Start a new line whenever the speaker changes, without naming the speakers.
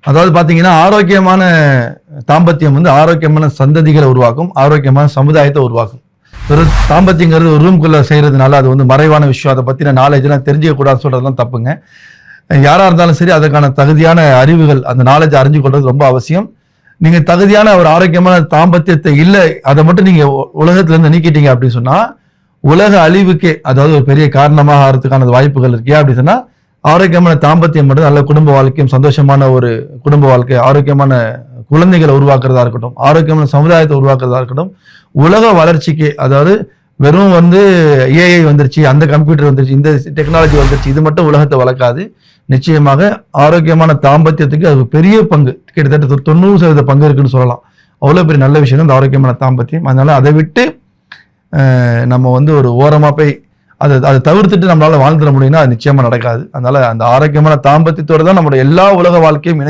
அதாவது பாத்தீங்கன்னா ஆரோக்கியமான தாம்பத்தியம் வந்து ஆரோக்கியமான சந்ததிகளை உருவாக்கும், ஆரோக்கியமான சமுதாயத்தை உருவாக்கும். ஒரு தாம்பத்தியங்கிறது ஒரு ரூம்குள்ள செய்யறதுனால அது வந்து மறைவான விஷயம், அதை பத்தின நாலேஜ் எல்லாம் தெரிஞ்சுக்க கூடாது சொல்றதெல்லாம் தப்புங்க. யாரா இருந்தாலும் சரி அதற்கான தகுதியான அறிவுகள், அந்த நாலேஜ் அறிஞ்சு கொள்றது ரொம்ப அவசியம். நீங்க தகுதியான ஒரு ஆரோக்கியமான தாம்பத்தியத்தை இல்லை, அதை மட்டும் நீங்க உலகத்துல இருந்து நீக்கிட்டீங்க அப்படின்னு சொன்னா உலக அழிவுக்கே அதாவது ஒரு பெரிய காரணமாக ஆகிறதுக்கான வாய்ப்புகள் இருக்கே அப்படின்னு சொன்னா ஆரோக்கியமான தாம்பத்தியம் மட்டும் நல்ல குடும்ப வாழ்க்கையும், சந்தோஷமான ஒரு குடும்ப வாழ்க்கை, ஆரோக்கியமான குழந்தைகளை உருவாக்குறதா இருக்கட்டும், ஆரோக்கியமான சமுதாயத்தை உருவாக்குறதா இருக்கட்டும், உலக வளர்ச்சிக்கு அதாவது வெறும் வந்து ஏஐ வந்துருச்சு, அந்த கம்ப்யூட்டர் வந்துருச்சு, இந்த டெக்னாலஜி வந்துருச்சு, இது மட்டும் உலகத்தை வளர்க்காது. நிச்சயமாக ஆரோக்கியமான தாம்பத்தியத்துக்கு அது பெரிய பங்கு, கிட்டத்தட்ட 90% பங்கு இருக்குன்னு சொல்லலாம். அவ்வளவு பெரிய நல்ல விஷயம் இந்த ஆரோக்கியமான தாம்பத்தியம். அதனால அதை விட்டு நம்ம வந்து ஒரு ஓரமா போய் அதை தவிர்த்துட்டு நம்மளால வாழ்ந்துட முடியும்னா அது நிச்சயமா நடக்காது. அதனால அந்த ஆரோக்கியமான தாம்பத்தியத்தோட தான் நம்மளோட எல்லா உலக வாழ்க்கையும்